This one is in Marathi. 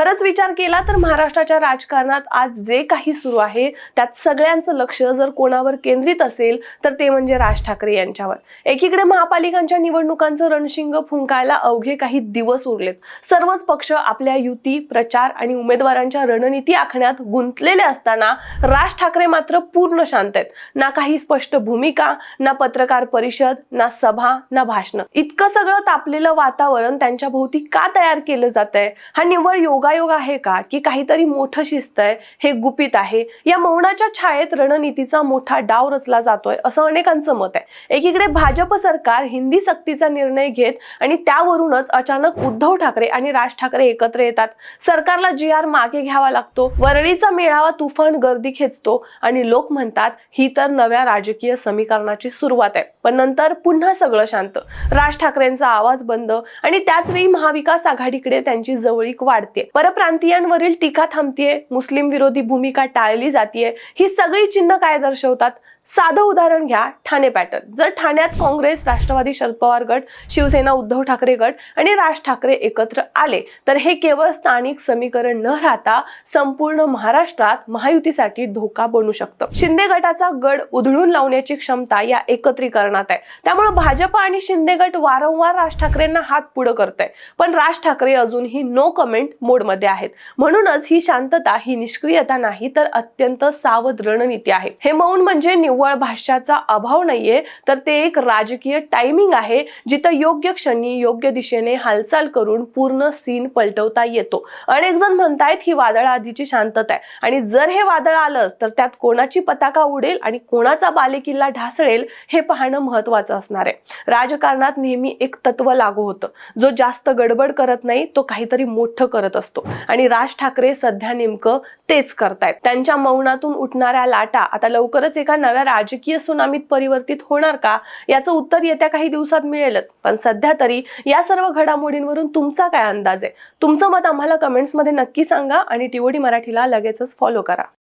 खरंच विचार केला तर महाराष्ट्राच्या राजकारणात आज जे काही सुरू आहे त्यात सगळ्यांचं लक्ष जर कोणावर केंद्रित असेल तर ते म्हणजे राज ठाकरे यांच्यावर। एकीकडे महापालिकांच्या निवडणुकांचं रणशिंग फुंकायला अवघे काही दिवस उरलेत। सर्वच पक्ष आपल्या युती, प्रचार आणि उमेदवारांच्या रणनीती आखण्यात गुंतलेले असताना राज ठाकरे मात्र पूर्ण शांत आहेत। ना काही स्पष्ट भूमिका, ना पत्रकार परिषद, ना सभा, ना भाषण। इतकं सगळं तापलेलं वातावरण त्यांच्या भोवती का तयार केलं जातंय? हा निव्वळ योगायोग आहे का की काहीतरी मोठं शिस्त आहे, हे गुपित आहे? या मौनाच्या छायेत रणनीतीचा मोठा डाव रचला जातोय असं अनेकांचं मत आहे। एकीकडे भाजप सरकार हिंदी सक्तीचा निर्णय घेत आणि त्यावरूनच अचानक उद्धव ठाकरे आणि राज ठाकरे एकत्र येतात। सरकारला GR मागे घ्यावा लागतो, वरळीचा मेळावा तुफान गर्दी खेचतो आणि लोक म्हणतात ही तर नव्या राजकीय समीकरणाची सुरुवात आहे। पण नंतर पुन्हा सगळं शांत, राज ठाकरेंचा आवाज बंद आणि त्याच वेळी महाविकास आघाडीकडे त्यांची जवळीक वाढते। परप्रांतीयांवरील टीका थांबतेय, मुस्लिम विरोधी भूमिका टाळली जातेय। ही सगळी चिन्ह काय दर्शवतात? साधं उदाहरण घ्या, ठाणे पॅटर्न। जर ठाण्यात काँग्रेस, राष्ट्रवादी शरद पवार गट, शिवसेना उद्धव ठाकरे गट आणि राज ठाकरे एकत्र आले तर हे केवळ स्थानिक समीकरण न राहता संपूर्ण महाराष्ट्रात महायुतीसाठी धोका बनू शकतं। शिंदे गटाचा गड उधळून लावण्याची क्षमता या एकत्रीकरणात आहे। त्यामुळे भाजप आणि शिंदे गट वारंवार राज ठाकरेंना हात पुढे करताय, पण राज ठाकरे अजूनही नो कमेंट मोड मध्ये आहेत। म्हणूनच ही शांतता ही निष्क्रियता नाही तर अत्यंत सावध रणनीती आहे। हे मौन म्हणजे निव्वळ भाष्याचा अभाव नाहीये, तर ते एक राजकीय टायमिंग आहे जिथं योग्य क्षणी योग्य दिशेने हालचाल करून पूर्ण सीन पलटवता येतो। अनेक जण म्हणतायत ही वादळ आधीची शांतता आहे आणि जर हे वादळ आलंच तर त्यात कोणाची पताका उडेल आणि कोणाचा बालेकिल्ला ढासळेल हे पाहणं महत्त्वाचं असणार आहे। राजकारणात नेहमी एक तत्व लागू होतं, जो जास्त गडबड करत नाही तो काहीतरी मोठं करत असतो आणि राज ठाकरे सध्या नेमकं तेच करतायत। त्यांच्या मौनातून उठणाऱ्या लाटा आता लवकरच एका नव्या राजकीय सुनामीत परिवर्तित होणार का, याचं उत्तर येत्या काही दिवसात मिळेलच। पण सध्या तरी या सर्व घडामोडींवरून तुमचा काय अंदाज आहे? तुमचं मत आम्हाला कमेंट्स मध्ये नक्की सांगा आणि TOD मराठीला लगेचच फॉलो करा।